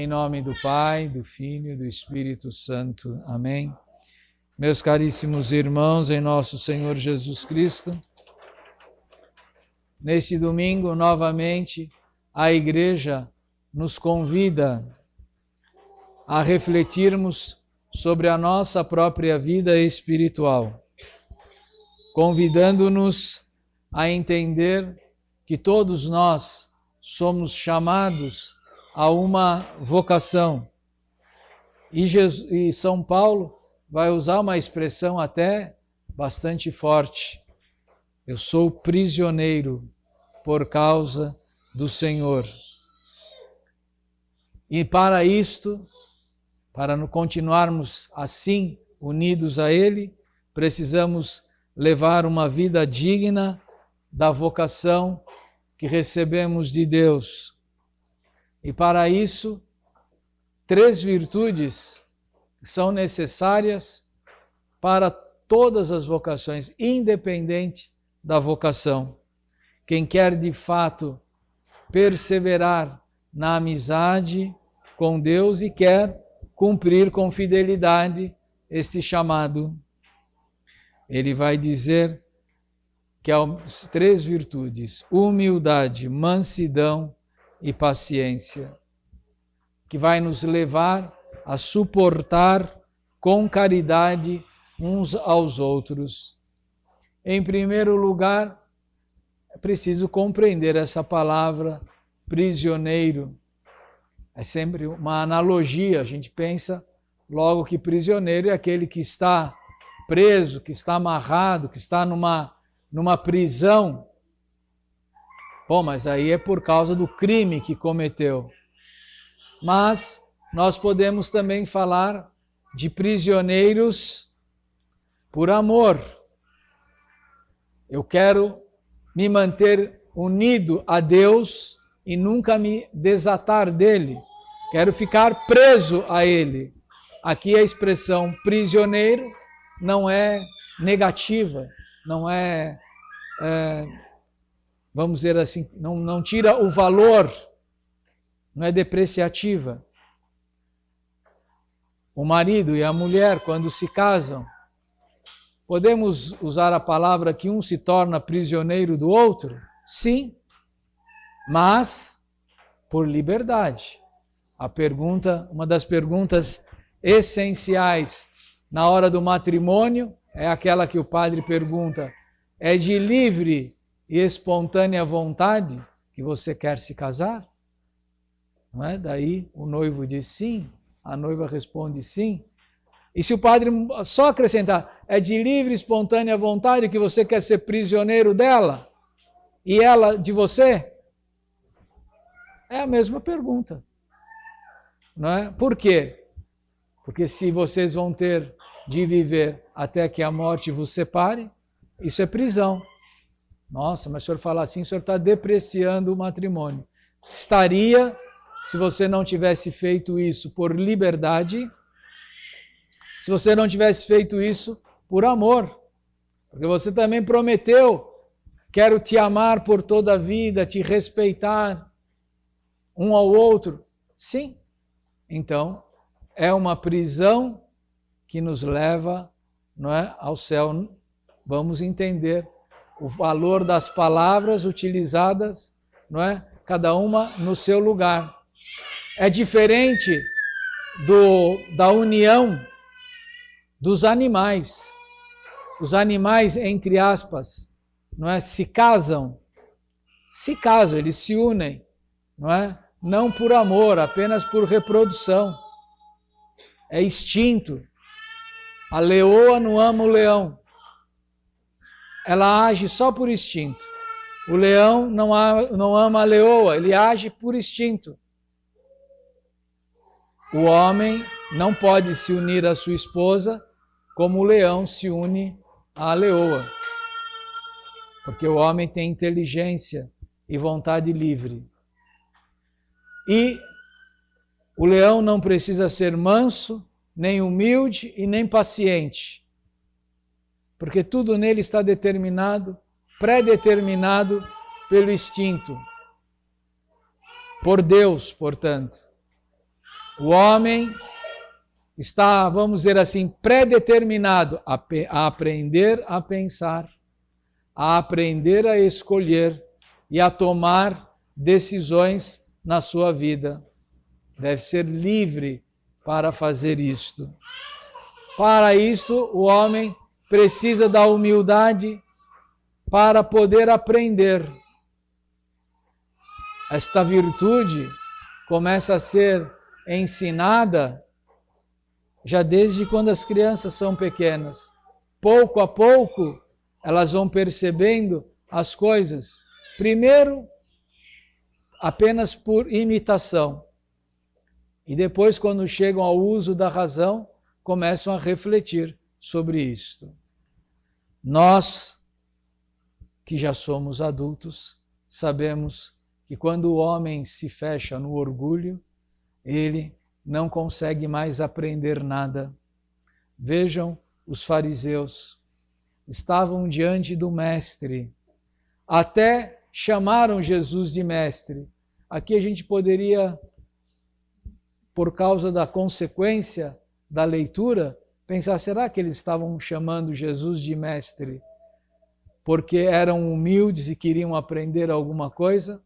Em nome do Pai, do Filho e do Espírito Santo. Amém. Meus caríssimos irmãos, em nosso Senhor Jesus Cristo, nesse domingo, novamente, a Igreja nos convida a refletirmos sobre a nossa própria vida espiritual, convidando-nos a entender que todos nós somos chamados a uma vocação. E São Paulo vai usar uma expressão até bastante forte. Eu sou prisioneiro por causa do Senhor. E para isto, para continuarmos assim, unidos a Ele, precisamos levar uma vida digna da vocação que recebemos de Deus. E para isso, 3 virtudes são necessárias para todas as vocações, independente da vocação. Quem quer de fato perseverar na amizade com Deus e quer cumprir com fidelidade este chamado, ele vai dizer que há 3 virtudes: humildade, mansidão e paciência, que vai nos levar a suportar com caridade uns aos outros. Em primeiro lugar, é preciso compreender essa palavra prisioneiro. É sempre uma analogia, a gente pensa logo que prisioneiro é aquele que está preso, que está amarrado, que está numa prisão. Bom, mas aí é por causa do crime que cometeu. Mas nós podemos também falar de prisioneiros por amor. Eu quero me manter unido a Deus e nunca me desatar dele. Quero ficar preso a ele. Aqui a expressão prisioneiro não é negativa, não é vamos dizer assim, não tira o valor, não é depreciativa. O marido e a mulher, quando se casam, podemos usar a palavra que um se torna prisioneiro do outro? Sim, mas por liberdade. Uma das perguntas essenciais na hora do matrimônio é aquela que o padre pergunta: é de livre e espontânea vontade que você quer se casar? Não é? Daí o noivo diz sim, a noiva responde sim. E se o padre só acrescentar, é de livre e espontânea vontade que você quer ser prisioneiro dela e ela de você? É a mesma pergunta. Não é? Por quê? Porque se vocês vão ter de viver até que a morte vos separe, isso é prisão. Nossa, mas se o senhor falar assim, o senhor está depreciando o matrimônio. Estaria, se você não tivesse feito isso por liberdade, se você não tivesse feito isso por amor. Porque você também prometeu: quero te amar por toda a vida, te respeitar um ao outro. Sim. Então, é uma prisão que nos leva, não é, ao céu. Vamos entender o valor das palavras utilizadas, não é? Cada uma no seu lugar. É diferente da união dos animais. Os animais, entre aspas, não é, se casam, eles se unem, não é? Não por amor, apenas por reprodução. É instinto. A leoa não ama o leão. Ela age só por instinto. O leão não ama a leoa, ele age por instinto. O homem não pode se unir à sua esposa como o leão se une à leoa. Porque o homem tem inteligência e vontade livre. E o leão não precisa ser manso, nem humilde e nem paciente. Porque tudo nele está determinado, pré-determinado pelo instinto. Por Deus, portanto. O homem está, vamos dizer assim, predeterminado a aprender a pensar, a aprender a escolher e a tomar decisões na sua vida. Deve ser livre para fazer isto. Para isso, o homem precisa da humildade para poder aprender. Esta virtude começa a ser ensinada já desde quando as crianças são pequenas. Pouco a pouco, elas vão percebendo as coisas. Primeiro, apenas por imitação. E depois, quando chegam ao uso da razão, começam a refletir sobre isto. Nós, que já somos adultos, sabemos que quando o homem se fecha no orgulho, ele não consegue mais aprender nada. Vejam, os fariseus estavam diante do mestre, até chamaram Jesus de mestre. Aqui a gente poderia, por causa da consequência da leitura, pensar, será que eles estavam chamando Jesus de mestre porque eram humildes e queriam aprender alguma coisa?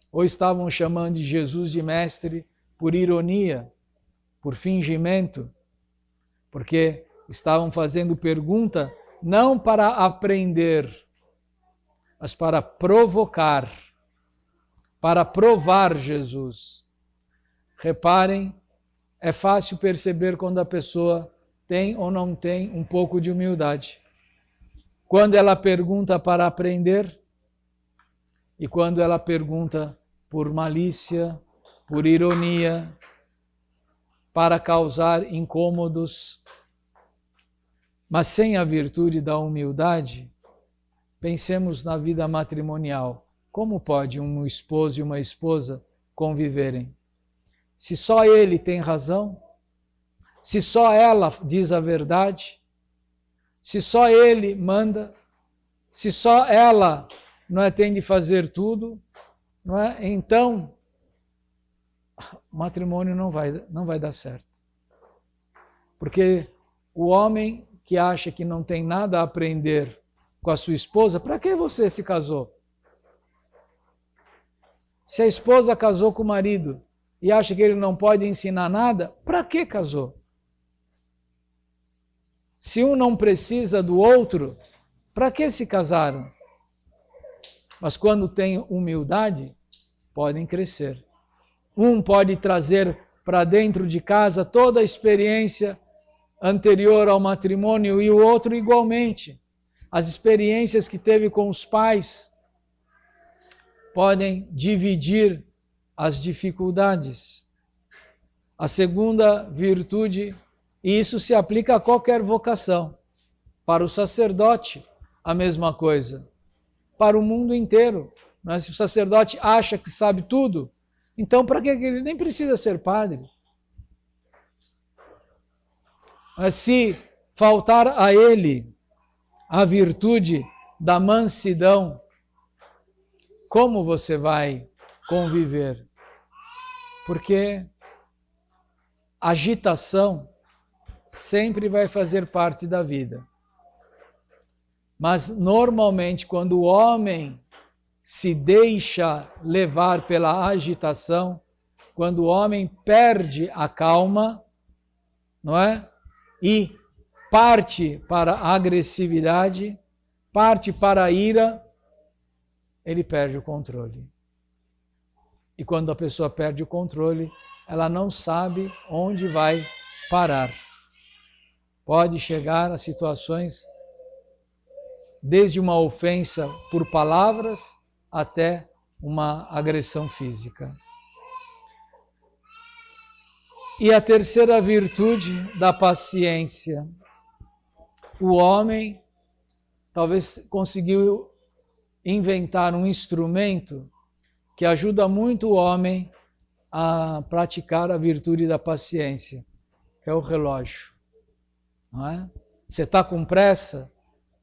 Ou estavam chamando de Jesus de mestre por ironia, por fingimento, porque estavam fazendo pergunta não para aprender, mas para provocar, para provar Jesus. Reparem, é fácil perceber quando a pessoa tem ou não tem um pouco de humildade. Quando ela pergunta para aprender e quando ela pergunta por malícia, por ironia, para causar incômodos. Mas sem a virtude da humildade, pensemos na vida matrimonial. Como pode um esposo e uma esposa conviverem? Se só ele tem razão, se só ela diz a verdade, se só ele manda, se só ela não é, tem de fazer tudo, não é? Então, o matrimônio não vai dar certo. Porque o homem que acha que não tem nada a aprender com a sua esposa, para que você se casou? Se a esposa casou com o marido e acha que ele não pode ensinar nada, para que casou? Se um não precisa do outro, para que se casaram? Mas quando tem humildade, podem crescer. Um pode trazer para dentro de casa toda a experiência anterior ao matrimônio e o outro igualmente. As experiências que teve com os pais podem dividir as dificuldades. A segunda virtude, e isso se aplica a qualquer vocação. Para o sacerdote, a mesma coisa. Para o mundo inteiro. Mas se o sacerdote acha que sabe tudo, então para que ele nem precisa ser padre? Mas se faltar a ele a virtude da mansidão, como você vai conviver? Porque agitação sempre vai fazer parte da vida. Mas normalmente quando o homem se deixa levar pela agitação, quando o homem perde a calma, não é? E parte para a agressividade, parte para a ira, ele perde o controle. E quando a pessoa perde o controle, ela não sabe onde vai parar. Pode chegar a situações desde uma ofensa por palavras até uma agressão física. E a terceira virtude da paciência. O homem talvez conseguiu inventar um instrumento que ajuda muito o homem a praticar a virtude da paciência, que é o relógio. Não é? Você está com pressa,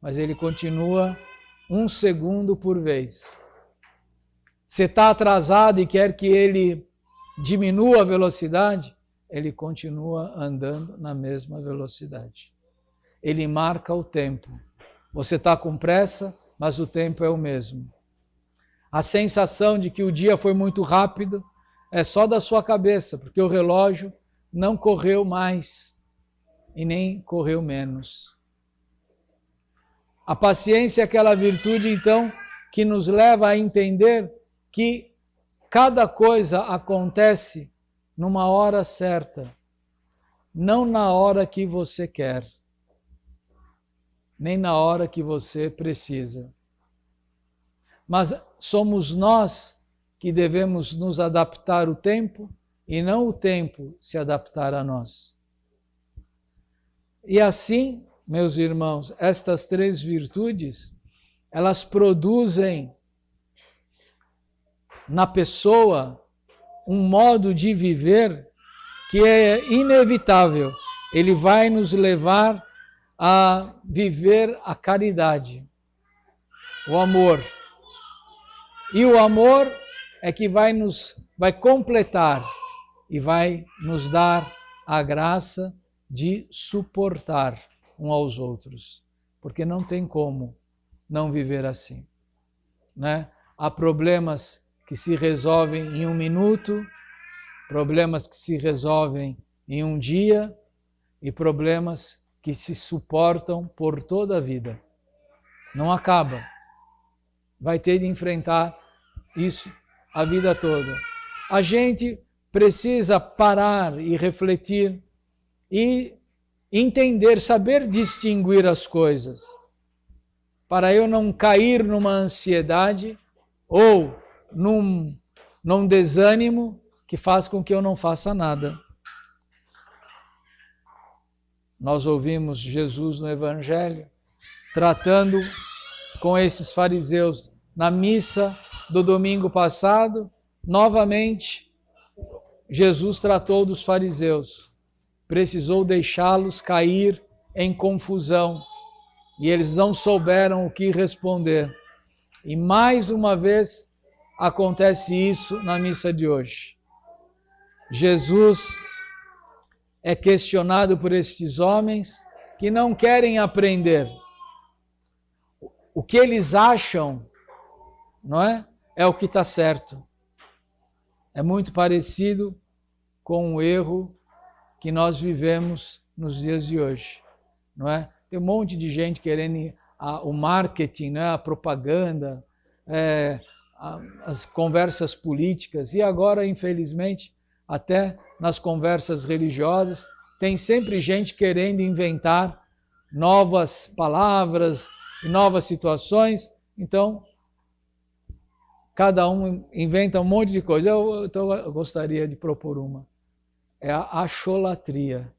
mas ele continua 1 segundo por vez. Você está atrasado e quer que ele diminua a velocidade, ele continua andando na mesma velocidade. Ele marca o tempo. Você está com pressa, mas o tempo é o mesmo. A sensação de que o dia foi muito rápido é só da sua cabeça, porque o relógio não correu mais e nem correu menos. A paciência é aquela virtude, então, que nos leva a entender que cada coisa acontece numa hora certa, não na hora que você quer, nem na hora que você precisa. Mas somos nós que devemos nos adaptar ao tempo e não o tempo se adaptar a nós. E assim, meus irmãos, estas três virtudes, elas produzem na pessoa um modo de viver que é inevitável. Ele vai nos levar a viver a caridade, o amor. E o amor é que vai completar e vai nos dar a graça de suportar uns aos outros, porque não tem como não viver assim, né? Há problemas que se resolvem em 1 minuto, problemas que se resolvem em 1 dia e problemas que se suportam por toda a vida. Não acaba. Vai ter de enfrentar isso a vida toda. A gente precisa parar e refletir e entender, saber distinguir as coisas, para eu não cair numa ansiedade ou num desânimo que faz com que eu não faça nada. Nós ouvimos Jesus no Evangelho tratando com esses fariseus. Na missa do domingo passado, novamente, Jesus tratou dos fariseus. Precisou deixá-los cair em confusão e eles não souberam o que responder. E mais uma vez acontece isso na missa de hoje. Jesus é questionado por esses homens que não querem aprender. O que eles acham, não é? É o que está certo. É muito parecido com o erro que nós vivemos nos dias de hoje, não é? Tem um monte de gente querendo o marketing, né? A propaganda, as conversas políticas e agora, infelizmente, até nas conversas religiosas, tem sempre gente querendo inventar novas palavras e novas situações. Então, cada um inventa um monte de coisa. Eu gostaria de propor uma. É a acholatria.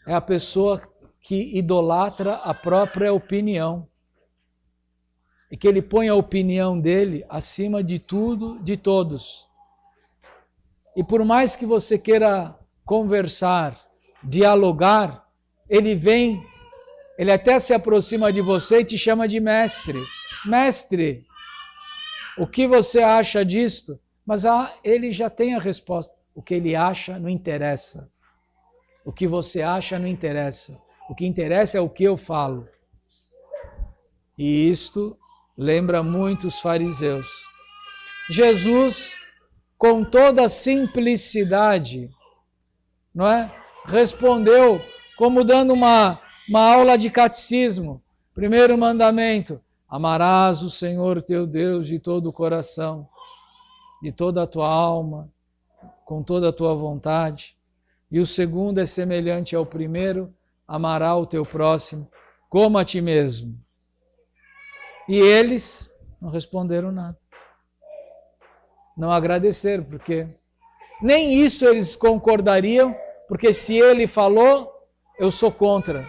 É a pessoa que idolatra a própria opinião. E que ele põe a opinião dele acima de tudo, de todos. E por mais que você queira conversar, dialogar, ele até se aproxima de você e te chama de mestre. Mestre, o que você acha disto? Mas ele já tem a resposta. O que ele acha não interessa. O que você acha não interessa. O que interessa é o que eu falo. E isto lembra muito os fariseus. Jesus, com toda a simplicidade, não é? Respondeu como dando uma aula de catecismo. Primeiro mandamento: amarás o Senhor teu Deus de todo o coração, de toda a tua alma, com toda a tua vontade. E o segundo é semelhante ao primeiro: amará o teu próximo como a ti mesmo. E eles não responderam nada. Não agradeceram, porque nem isso eles concordariam, porque se ele falou, eu sou contra.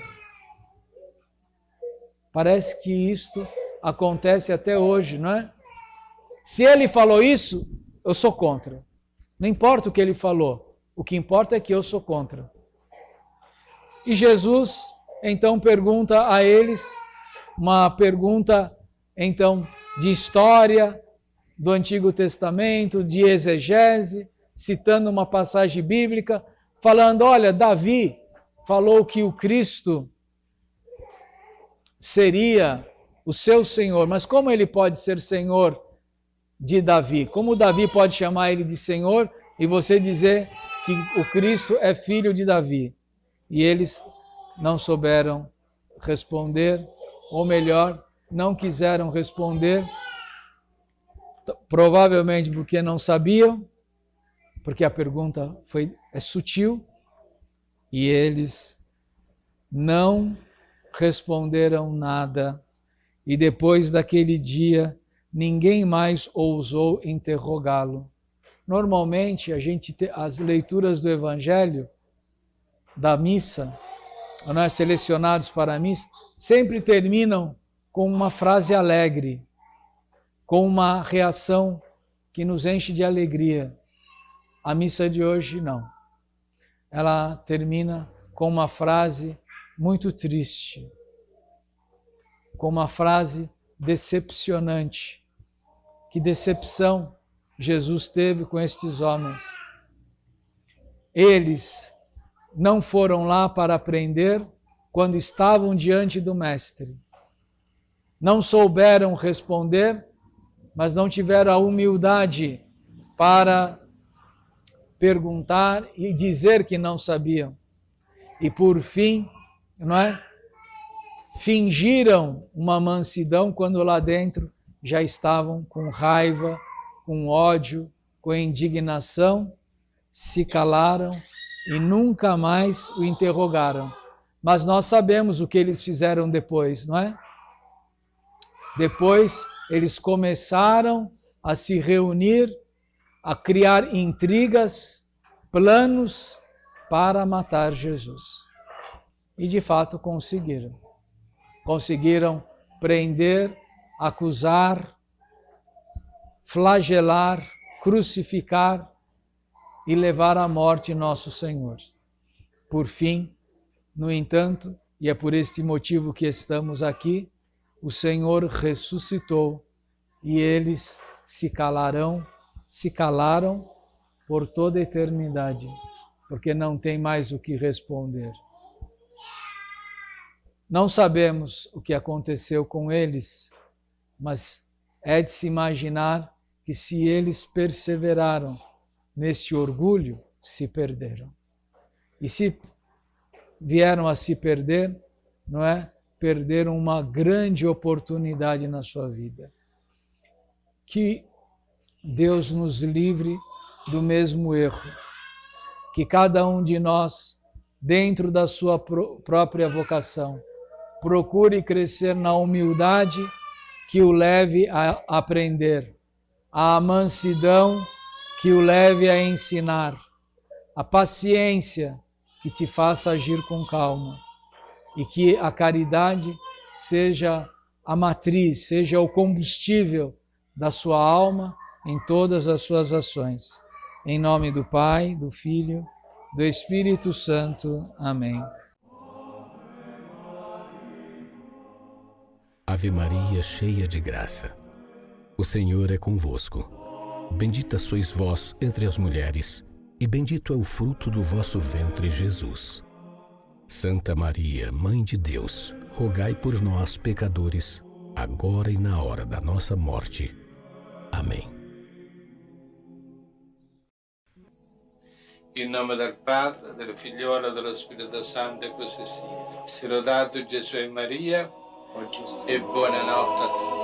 Parece que isto acontece até hoje, não é? Se ele falou isso, eu sou contra. Não importa o que ele falou, o que importa é que eu sou contra. E Jesus, então, pergunta a eles uma pergunta, então, de história do Antigo Testamento, de exegese, citando uma passagem bíblica, falando, olha, Davi falou que o Cristo seria o seu Senhor, mas como ele pode ser Senhor de Davi? Como Davi pode chamar ele de Senhor e você dizer que o Cristo é filho de Davi? E eles não souberam responder, ou melhor, não quiseram responder, provavelmente porque não sabiam, porque a pergunta é sutil, e eles não responderam nada. E depois daquele dia, ninguém mais ousou interrogá-lo. Normalmente, as leituras do Evangelho, da missa, nós selecionados para a missa, sempre terminam com uma frase alegre, com uma reação que nos enche de alegria. A missa de hoje, não. Ela termina com uma frase muito triste, com uma frase decepcionante. Que decepção Jesus teve com estes homens. Eles não foram lá para aprender quando estavam diante do Mestre. Não souberam responder, mas não tiveram a humildade para perguntar e dizer que não sabiam. E por fim, fingiram uma mansidão quando lá dentro já estavam com raiva, com ódio, com indignação, se calaram e nunca mais o interrogaram. Mas nós sabemos o que eles fizeram depois, não é? Depois eles começaram a se reunir, a criar intrigas, planos para matar Jesus. E de fato conseguiram. Conseguiram prender, acusar, flagelar, crucificar e levar à morte nosso Senhor. Por fim, no entanto, e é por este motivo que estamos aqui, o Senhor ressuscitou e eles se calaram por toda a eternidade, porque não tem mais o que responder. Não sabemos o que aconteceu com eles, mas é de se imaginar que se eles perseveraram neste orgulho, se perderam. E se vieram a se perder, não é? Perderam uma grande oportunidade na sua vida. Que Deus nos livre do mesmo erro. Que cada um de nós, dentro da sua própria vocação, procure crescer na humildade que o leve a aprender, a mansidão que o leve a ensinar, a paciência que te faça agir com calma e que a caridade seja a matriz, seja o combustível da sua alma em todas as suas ações. Em nome do Pai, do Filho, do Espírito Santo. Amém. Ave Maria, cheia de graça, o Senhor é convosco. Bendita sois vós entre as mulheres, e bendito é o fruto do vosso ventre, Jesus. Santa Maria, Mãe de Deus, rogai por nós, pecadores, agora e na hora da nossa morte. Amém. In nome del Padre, del Figliolo e dello Spirito Santo, e così sia. Sia lodato Gesù e Maria, e buonanotte a tutti.